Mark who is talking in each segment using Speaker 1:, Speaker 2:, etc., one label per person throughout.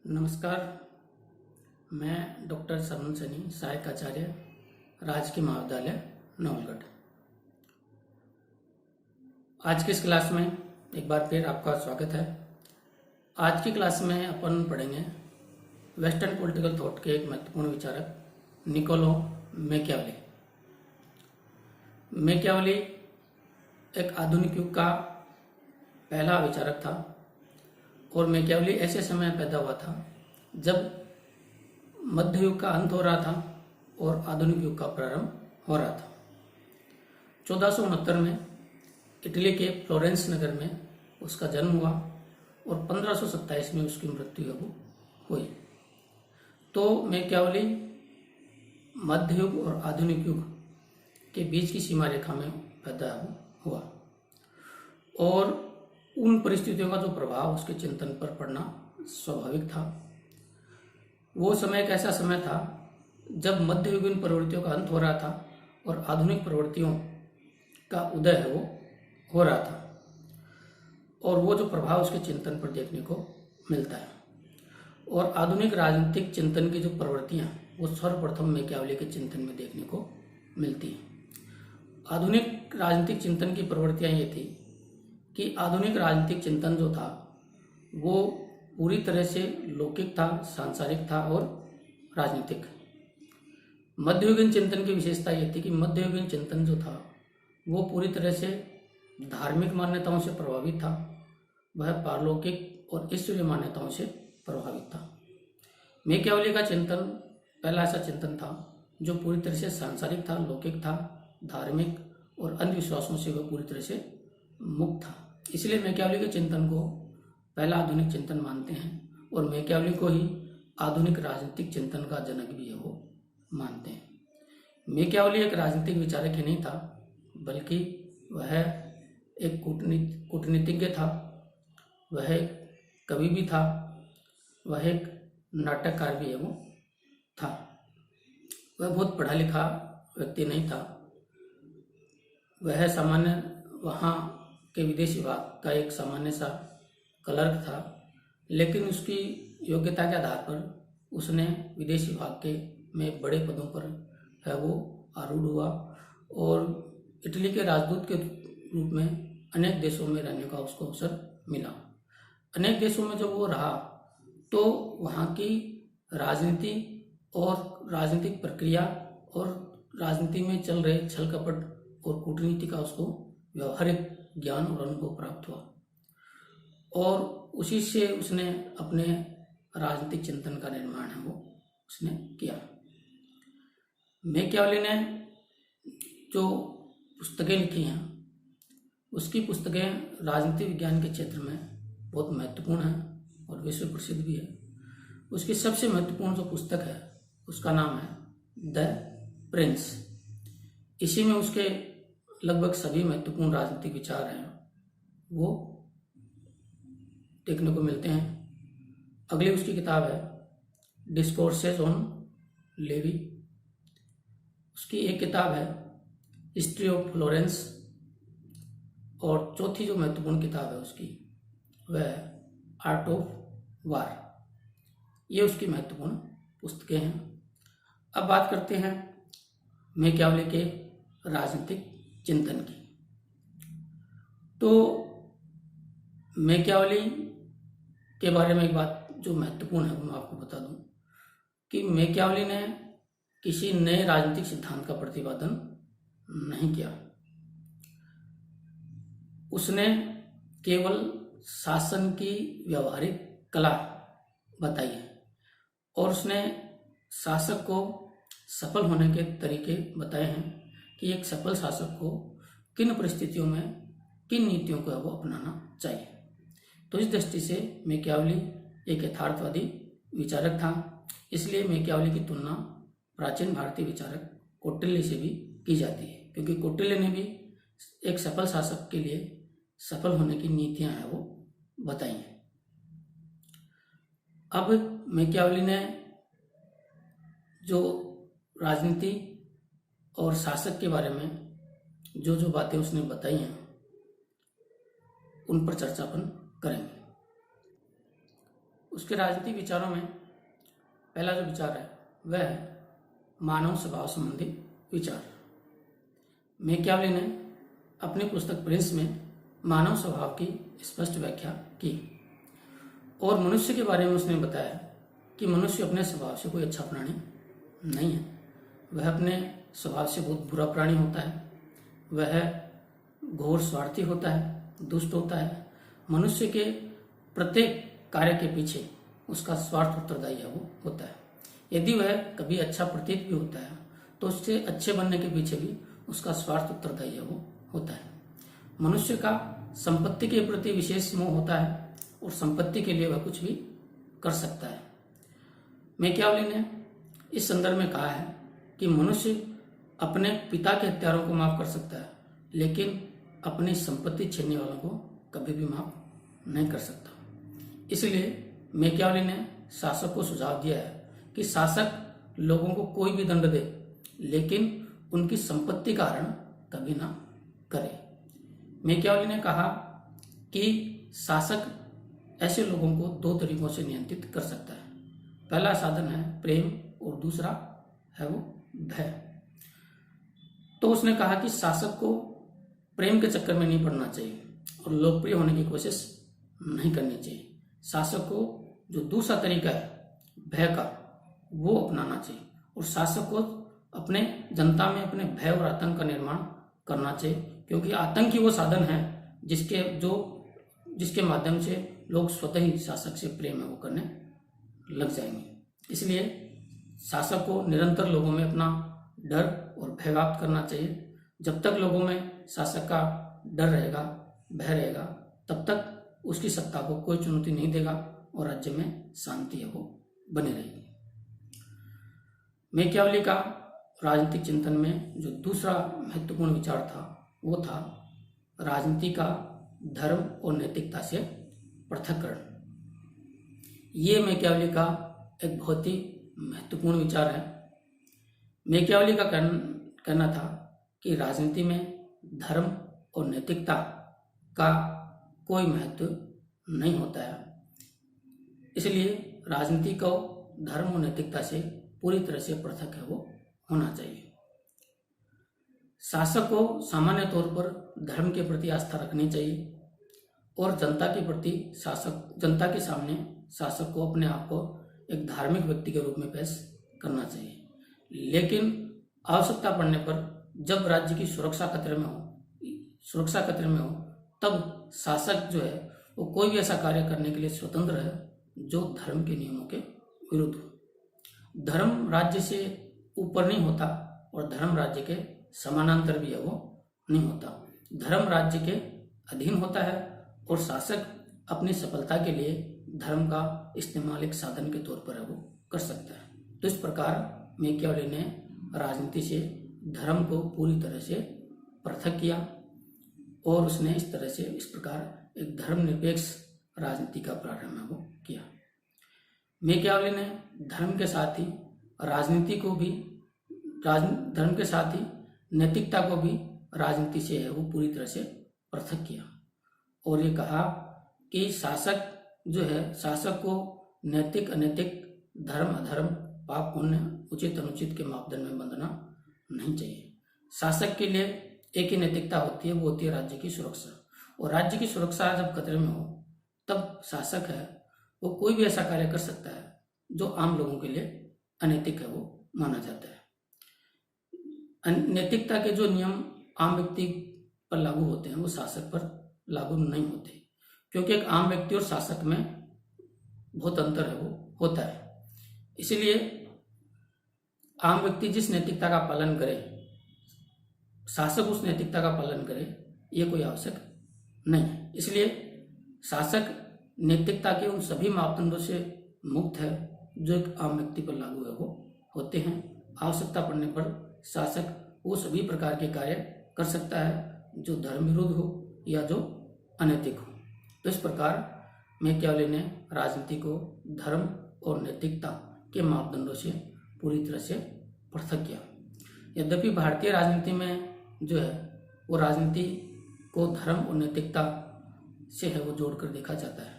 Speaker 1: नमस्कार। मैं डॉक्टर सरमन सैनी, सहायक आचार्य, राजकीय महाविद्यालय नवलगढ़। आज की इस क्लास में एक बार फिर आपका स्वागत है। आज की क्लास में अपन पढ़ेंगे वेस्टर्न पॉलिटिकल थॉट के एक महत्वपूर्ण विचारक निकोलो मैकियावेली। मैकियावेली एक आधुनिक युग का पहला विचारक था और मैकियावेली ऐसे समय पैदा हुआ था जब मध्य युग का अंत हो रहा था और आधुनिक युग का प्रारंभ हो रहा था। 1469 में इटली के फ्लोरेंस नगर में उसका जन्म हुआ और 1527 में उसकी मृत्यु हुई। तो मैकियावेली मध्य युग और आधुनिक युग के बीच की सीमा रेखा में पैदा हुआ और उन परिस्थितियों का जो प्रभाव उसके चिंतन पर पड़ना स्वाभाविक था। वो समय एक ऐसा समय था जब मध्ययुगीन प्रवृत्तियों का अंत हो रहा था और आधुनिक प्रवृत्तियों का उदय है वो हो रहा था और वो जो प्रभाव उसके चिंतन पर देखने को मिलता है। और आधुनिक राजनीतिक चिंतन की जो प्रवृत्तियां वो सर्वप्रथम मैकियावेली के चिंतन में देखने को मिलती हैं। आधुनिक राजनीतिक चिंतन की प्रवृत्तियां ये थी कि आधुनिक राजनीतिक चिंतन जो था वो पूरी तरह से लौकिक था, सांसारिक था और राजनीतिक। मध्ययुगीन चिंतन की विशेषता ये थी कि मध्ययुगीन चिंतन जो था वो पूरी तरह से धार्मिक मान्यताओं से प्रभावित था, वह पारलौकिक और ईश्वरीय मान्यताओं से प्रभावित था। मैकियावेली का चिंतन पहला ऐसा चिंतन था जो पूरी तरह से सांसारिक था, लौकिक था, धार्मिक और अंधविश्वासों से वह पूरी तरह से मुक्त था। इसलिए मैकियावेली के चिंतन को पहला आधुनिक चिंतन मानते हैं और मैकियावेली को ही आधुनिक राजनीतिक चिंतन का जनक भी है वो मानते हैं। मैकियावेली एक राजनीतिक विचारक ही नहीं था बल्कि वह एक कूटनीतिज्ञ था, वह एक कवि भी था, वह एक नाटककार भी है वो था। वह बहुत पढ़ा लिखा व्यक्ति नहीं था, वह सामान्य वहाँ के विदेश विभाग का एक सामान्य सा क्लर्क था, लेकिन उसकी योग्यता के आधार पर उसने विदेश विभाग के में बड़े पदों पर है वो आरूढ़ हुआ और इटली के राजदूत के रूप में अनेक देशों में रहने का उसको अवसर मिला। अनेक देशों में जब वो रहा तो वहाँ की राजनीति और राजनीतिक प्रक्रिया और राजनीति में चल रहे छल कपट और कूटनीति का उसको व्यवहारिक ज्ञान और अनुभव प्राप्त हुआ और उसी से उसने अपने राजनीतिक चिंतन का निर्माण है वो उसने किया। मैकियावेली ने जो पुस्तकें लिखी हैं उसकी पुस्तकें राजनीति विज्ञान के क्षेत्र में बहुत महत्वपूर्ण हैं और विश्व प्रसिद्ध भी है। उसकी सबसे महत्वपूर्ण जो पुस्तक है उसका नाम है द प्रिंस। इसी में उसके लगभग सभी महत्वपूर्ण राजनीतिक विचार हैं वो देखने को मिलते हैं। अगली उसकी किताब है डिस्कोर्सेस ऑन लेवी। उसकी एक किताब है हिस्ट्री ऑफ फ्लोरेंस और चौथी जो महत्वपूर्ण किताब है उसकी वह है आर्ट ऑफ वार। ये उसकी महत्वपूर्ण पुस्तकें हैं। अब बात करते हैं मैकियावेली के राजनीतिक चिंतन की। तो मैकियावेली के बारे में एक बात जो महत्वपूर्ण है वो मैं आपको बता दूं कि मैकियावेली ने किसी नए राजनीतिक सिद्धांत का प्रतिपादन नहीं किया। उसने केवल शासन की व्यवहारिक कला बताई है और उसने शासक को सफल होने के तरीके बताए हैं कि एक सफल शासक को किन परिस्थितियों में किन नीतियों को वो अपनाना चाहिए। तो इस दृष्टि से मैकियावेली एक यथार्थवादी विचारक था। इसलिए मैकियावेली की तुलना प्राचीन भारतीय विचारक कौटिल्य से भी की जाती है, क्योंकि कौटिल्य ने भी एक सफल शासक के लिए सफल होने की नीतियां हैं वो बताई हैं। अब मैकियावेली ने जो राजनीति और शासक के बारे में जो जो बातें उसने बताई हैं उन पर चर्चा अपन करेंगे। उसके राजनीतिक विचारों में पहला जो विचार है वह है मानव स्वभाव संबंधी विचार। मैकियावेली ने अपनी पुस्तक प्रिंस में मानव स्वभाव की स्पष्ट व्याख्या की और मनुष्य के बारे में उसने बताया कि मनुष्य अपने स्वभाव से कोई अच्छा प्राणी नहीं है। वह अपने स्वभाव से बहुत बुरा प्राणी होता है। वह घोर स्वार्थी होता है, दुष्ट होता है। मनुष्य के प्रत्येक कार्य के पीछे उसका स्वार्थ उत्तरदायी है वो होता है। यदि वह कभी अच्छा प्रतीत भी होता है तो उससे अच्छे बनने के पीछे भी उसका स्वार्थ उत्तरदायी है वो होता है। मनुष्य का संपत्ति के प्रति विशेष मोह होता है और संपत्ति के लिए वह कुछ भी कर सकता है। मैकियावेली ने इस संदर्भ में कहा है कि मनुष्य अपने पिता के हत्यारों को माफ कर सकता है लेकिन अपनी संपत्ति छीनने वालों को कभी भी माफ नहीं कर सकता। इसलिए मैकियावेली ने शासक को सुझाव दिया है कि शासक लोगों को कोई भी दंड दे लेकिन उनकी संपत्ति का हरण कभी ना करे। मैकियावेली ने कहा कि शासक ऐसे लोगों को दो तरीकों से नियंत्रित कर सकता है। पहला साधन है प्रेम और दूसरा है वो भय। तो उसने कहा कि शासक को प्रेम के चक्कर में नहीं पड़ना चाहिए और लोकप्रिय होने की कोशिश नहीं करनी चाहिए। शासक को जो दूसरा तरीका है भय का वो अपनाना चाहिए और शासक को अपने जनता में अपने भय और आतंक का निर्माण करना चाहिए, क्योंकि आतंक ही वो साधन है जिसके माध्यम से लोग स्वतः ही शासक से प्रेम वो करने लग जाएंगे। इसलिए शासक को निरंतर लोगों में अपना डर और भय व्याप्त करना चाहिए। जब तक लोगों में शासक का डर रहेगा, भय रहेगा, तब तक उसकी सत्ता को कोई चुनौती नहीं देगा और राज्य में शांति है वो बनी रहेगी। मैकियावेली का राजनीतिक चिंतन में जो दूसरा महत्वपूर्ण विचार था वो था राजनीति का धर्म और नैतिकता से पृथक्करण। ये मैकियावेली का एक बहुत ही महत्वपूर्ण विचार है। मैकियावेली का कहना था कि राजनीति में धर्म और नैतिकता का कोई महत्व नहीं होता है, इसलिए राजनीति को धर्म और नैतिकता से पूरी तरह से पृथक है वो होना चाहिए। शासक को सामान्य तौर पर धर्म के प्रति आस्था रखनी चाहिए और जनता के सामने शासक को अपने आप को एक धार्मिक व्यक्ति के रूप में पेश करना चाहिए। लेकिन आवश्यकता पड़ने पर जब राज्य की सुरक्षा खतरे में हो तब शासक जो है वो कोई भी ऐसा कार्य करने के लिए स्वतंत्र है जो धर्म के नियमों के विरुद्ध हो। धर्म राज्य से ऊपर नहीं होता और धर्म राज्य के समानांतर भी है वो नहीं होता। धर्म राज्य के अधीन होता है और शासक अपनी सफलता के लिए धर्म का इस्तेमाल एक साधन के तौर पर है वो कर सकता है। तो इस प्रकार मैकियावेली ने राजनीति से धर्म को पूरी तरह से पृथक किया और उसने इस प्रकार एक धर्मनिरपेक्ष राजनीति का प्रारंभ है वो किया। मैकियावेली ने धर्म के साथ ही नैतिकता को भी राजनीति से है वो पूरी तरह से पृथक किया और ये कहा कि शासक को नैतिक अनैतिक, धर्म अधर्म, पाप पुण्य, उचित अनुचित के मापदंड में बंधना नहीं चाहिए। शासक के लिए एक ही नैतिकता होती है, वो होती है राज्य की सुरक्षा। और राज्य की सुरक्षा जब खतरे में हो तब शासक है वो कोई भी ऐसा कार्य कर सकता है जो आम लोगों के लिए अनैतिक है वो माना जाता है। नैतिकता के जो नियम आम व्यक्ति पर लागू होते हैं वो शासक पर लागू नहीं होते, क्योंकि एक आम व्यक्ति और शासक में बहुत अंतर है वो होता है। इसलिए आम व्यक्ति जिस नैतिकता का पालन करे, शासक उस नैतिकता का पालन करे, ये कोई आवश्यक नहीं है। इसलिए शासक नैतिकता के उन सभी मापदंडों से मुक्त है जो एक आम व्यक्ति पर लागू है वो होते हैं। आवश्यकता पड़ने पर शासक वो सभी प्रकार के कार्य कर सकता है जो धर्म विरुद्ध हो या जो अनैतिक हो। तो इस प्रकार मैकियावेली ने राजनीति को धर्म और नैतिकता के मापदंडों से पूरी तरह से पृथक किया। यद्यपि भारतीय राजनीति में जो है वो राजनीति को धर्म और नैतिकता से है वो जोड़कर देखा जाता है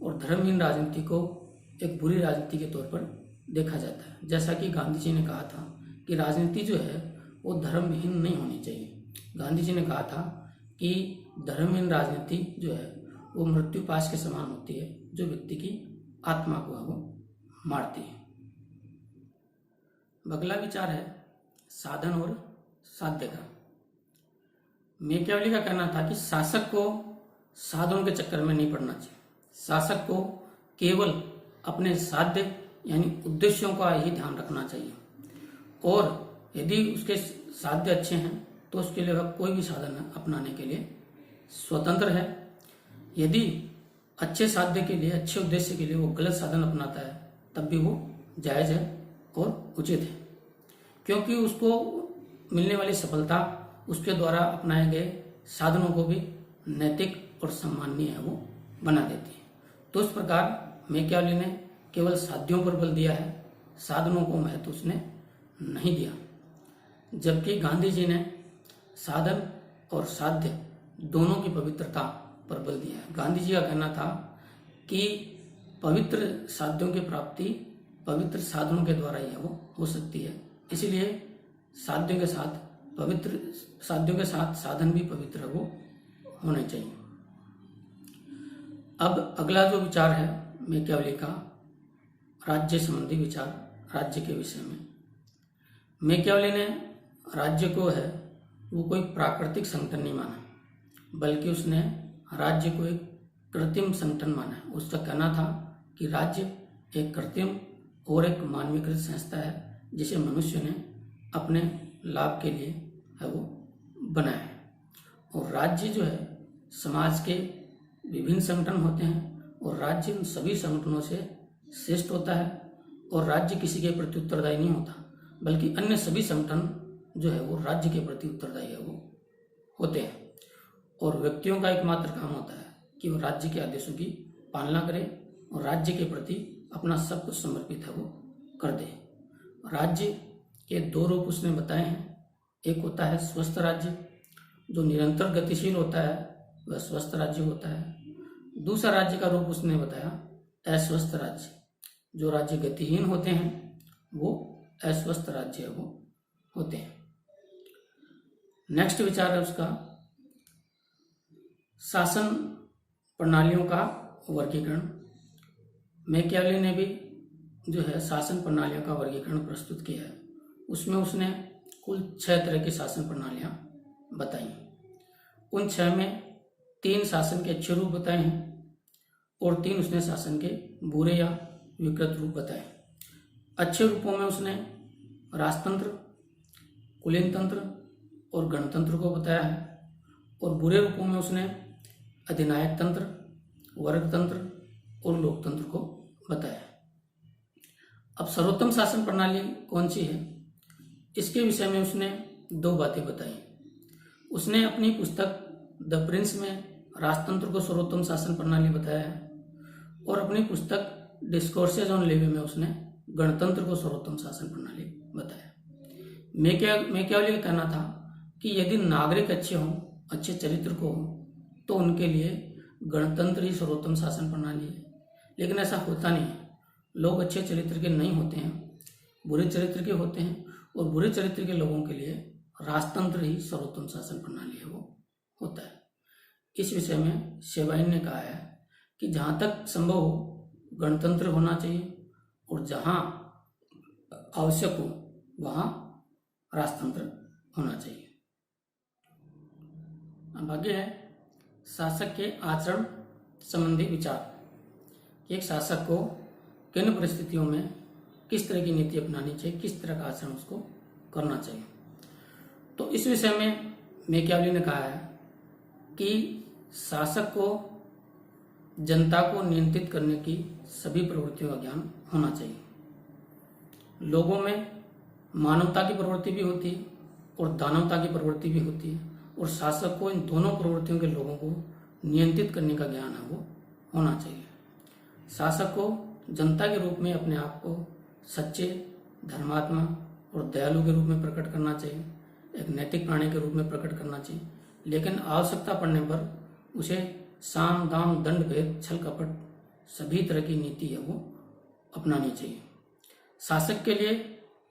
Speaker 1: और धर्महीन राजनीति को एक बुरी राजनीति के तौर पर देखा जाता है। जैसा कि गांधी जी ने कहा था कि राजनीति जो है वो धर्महीन नहीं होनी चाहिए। गांधी जी ने कहा था कि धर्महीन राजनीति जो है वो मृत्यु पाश के समान होती है, जो व्यक्ति की आत्मा को है वो मारती है। अगला विचार है साधन और साध्य का। मैकियावेली का कहना था कि शासक को साधनों के चक्कर में नहीं पड़ना चाहिए। शासक को केवल अपने साध्य यानी उद्देश्यों का ही ध्यान रखना चाहिए, और यदि उसके साध्य अच्छे हैं तो उसके लिए वह कोई भी साधन अपनाने के लिए स्वतंत्र है। यदि अच्छे साध्य के लिए, अच्छे उद्देश्य के लिए वो गलत साधन अपनाता है तब भी वो जायज है और उचित है, क्योंकि उसको मिलने वाली सफलता उसके द्वारा अपनाए गए साधनों को भी नैतिक और सम्माननीय है वो बना देती है। तो इस प्रकार मैकियावेली ने केवल साध्यों पर बल दिया है, साधनों को महत्व उसने नहीं दिया। जबकि गांधी जी ने साधन और साध्य दोनों की पवित्रता पर बल दिया है। गांधी जी का कहना था कि पवित्र साध्यों की प्राप्ति पवित्र साधनों के द्वारा ही है वो हो सकती है, इसलिए साध्यों के साथ साधन भी पवित्र है वो होने चाहिए। अब अगला जो विचार है मैकियावेली का, राज्य संबंधी विचार, राज्य के विषय में। मैकियावेली ने राज्य को है वो कोई प्राकृतिक संगठन नहीं माना, बल्कि उसने राज्य को एक कृत्रिम संगठन माना है। उसका कहना था कि राज्य एक कृत्रिम और एक मानवीकृत संस्था है जिसे मनुष्य ने अपने लाभ के लिए है वो बनाया है। और राज्य जो है समाज के विभिन्न संगठन होते हैं और राज्य उन सभी संगठनों से श्रेष्ठ होता है, और राज्य किसी के प्रति उत्तरदायी नहीं होता, बल्कि अन्य सभी संगठन जो है वो राज्य के प्रति उत्तरदायी है वो होते हैं। और व्यक्तियों का एकमात्र काम होता है कि वो राज्य के आदेशों की पालना करे और राज्य के प्रति अपना सब कुछ समर्पित है वो कर दे। राज्य के दो रूप उसने बताए हैं। एक होता है स्वस्थ राज्य, जो निरंतर गतिशील होता है वह स्वस्थ राज्य होता है। दूसरा राज्य का रूप उसने बताया अस्वस्थ राज्य, जो राज्य गतिहीन होते हैं वो अस्वस्थ राज्य है वो होते हैं। नेक्स्ट विचार है उसका शासन प्रणालियों का वर्गीकरण। मैकियावेली ने भी जो है शासन प्रणालियों का वर्गीकरण प्रस्तुत किया है। उसमें उसने कुल 6 तरह की शासन प्रणालियां बताई। उन 6 में 3 शासन के अच्छे रूप बताए हैं और 3 उसने शासन के बुरे या विकृत रूप बताए। अच्छे रूपों में उसने राजतंत्र, कुलीन तंत्र और गणतंत्र को बताया है, और बुरे रूपों में उसने अधिनायक तंत्र, वर्गतंत्र और लोकतंत्र को बताया। अब सर्वोत्तम शासन प्रणाली कौन सी है, इसके विषय में उसने 2 बातें बताई। उसने अपनी पुस्तक द प्रिंस में राजतंत्र को सर्वोत्तम शासन प्रणाली बताया है, और अपनी पुस्तक डिस्कोर्सेज ऑन लिविंग में उसने गणतंत्र को सर्वोत्तम शासन प्रणाली बताया। मैकियावेली का कहना था कि यदि नागरिक अच्छे हों, अच्छे चरित्र को हों, तो उनके लिए गणतंत्र ही सर्वोत्तम शासन प्रणाली है। लेकिन ऐसा होता नहीं है। लोग अच्छे चरित्र के नहीं होते हैं, बुरे चरित्र के होते हैं, और बुरे चरित्र के लोगों के लिए राजतंत्र ही सर्वोत्तम शासन प्रणाली है वो होता है। इस विषय में शेवाइन ने कहा है कि जहाँ तक संभव हो गणतंत्र होना चाहिए, और जहाँ आवश्यक हो वहाँ राजतंत्र होना चाहिए। अब आगे है शासक के आचरण संबंधी विचार। एक शासक को किन परिस्थितियों में किस तरह की नीति अपनानी चाहिए, किस तरह का आचरण उसको करना चाहिए। तो इस विषय में मैकियावेली ने कहा है कि शासक को जनता को नियंत्रित करने की सभी प्रवृत्तियों का ज्ञान होना चाहिए। लोगों में मानवता की प्रवृत्ति भी होती है और दानवता की प्रवृत्ति भी होती है, और शासक को इन दोनों प्रवृत्तियों के लोगों को नियंत्रित करने का ज्ञान है वो होना चाहिए। शासक को जनता के रूप में अपने आप को सच्चे, धर्मात्मा और दयालु के रूप में प्रकट करना चाहिए, एक नैतिक प्राणी के रूप में प्रकट करना चाहिए, लेकिन आवश्यकता पड़ने पर उसे साम दाम दंड भेद छल कपट सभी तरह की नीति है वो अपनानी चाहिए। शासक के लिए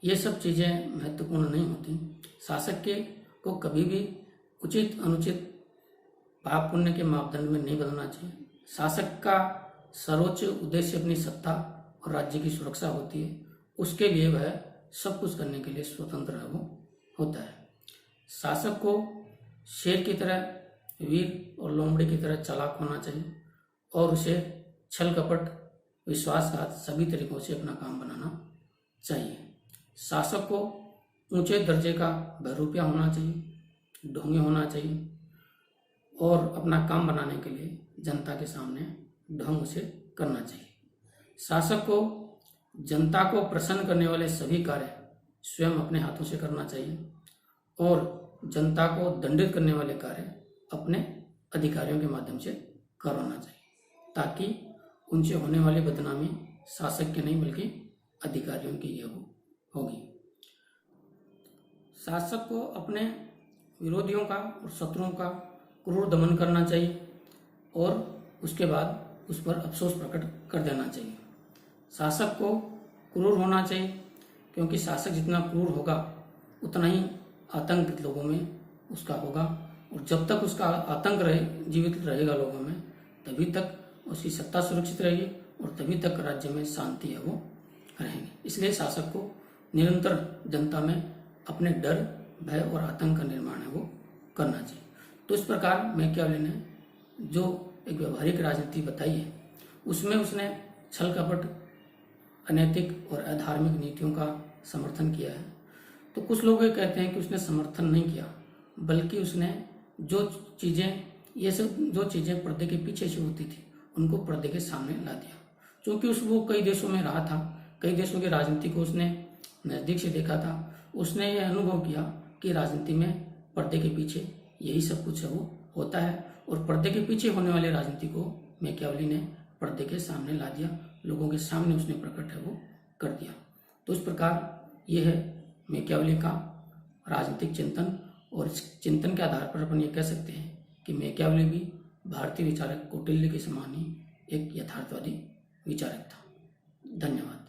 Speaker 1: ये सब चीज़ें महत्वपूर्ण नहीं होती। शासक के को कभी भी उचित अनुचित पाप पुण्य के मापदंड में नहीं बदलना चाहिए। शासक का सर्वोच्च उद्देश्य अपनी सत्ता और राज्य की सुरक्षा होती है। उसके लिए वह सब कुछ करने के लिए स्वतंत्र है वो होता है। शासक को शेर की तरह वीर और लोमड़ी की तरह चालाक होना चाहिए और उसे छल कपट विश्वासघात सभी तरीकों से अपना काम बनाना चाहिए। शासक को ऊंचे दर्जे का बहरूपिया होना चाहिए, ढोंगी होना चाहिए और अपना काम बनाने के लिए जनता के सामने ढंग से करना चाहिए। शासक को जनता को प्रसन्न करने वाले सभी कार्य स्वयं अपने हाथों से करना चाहिए और जनता को दंडित करने वाले कार्य अपने अधिकारियों के माध्यम से करवाना चाहिए, ताकि उनसे होने वाली बदनामी शासक की नहीं बल्कि अधिकारियों की ये होगी। शासक को अपने विरोधियों का और शत्रुओं का क्रूर दमन करना चाहिए और उसके बाद उस पर अफसोस प्रकट कर देना चाहिए। शासक को क्रूर होना चाहिए, क्योंकि शासक जितना क्रूर होगा उतना ही आतंक लोगों में उसका होगा और जब तक उसका आतंक जीवित रहेगा लोगों में, तभी तक उसकी सत्ता सुरक्षित रहेगी और तभी तक राज्य में शांति है वो रहेगी। इसलिए शासक को निरंतर जनता में अपने डर, भय और आतंक का निर्माण है वो करना चाहिए। तो इस प्रकार मैकियावेली ने जो एक व्यवहारिक राजनीति बताई है, उसमें उसने छल कपट, अनैतिक और अधार्मिक नीतियों का समर्थन किया है। तो कुछ लोग ये कहते हैं कि उसने समर्थन नहीं किया, बल्कि उसने जो चीज़ें पर्दे के पीछे से होती थी उनको पर्दे के सामने ला दिया। क्योंकि वो कई देशों में रहा था, कई देशों की राजनीति को उसने नज़दीक से देखा था। उसने ये अनुभव किया कि राजनीति में पर्दे के पीछे यही सब कुछ है वो होता है और पर्दे के पीछे होने वाली राजनीति को मैकियावेली ने पर्दे के सामने ला दिया, लोगों के सामने उसने प्रकट है वो कर दिया। तो इस प्रकार ये है मैकियावेली का राजनीतिक चिंतन और इस चिंतन के आधार पर अपन ये कह सकते हैं कि मैकियावेली भी भारतीय विचारक कौटिल्य के समान ही एक यथार्थवादी विचारक था। धन्यवाद।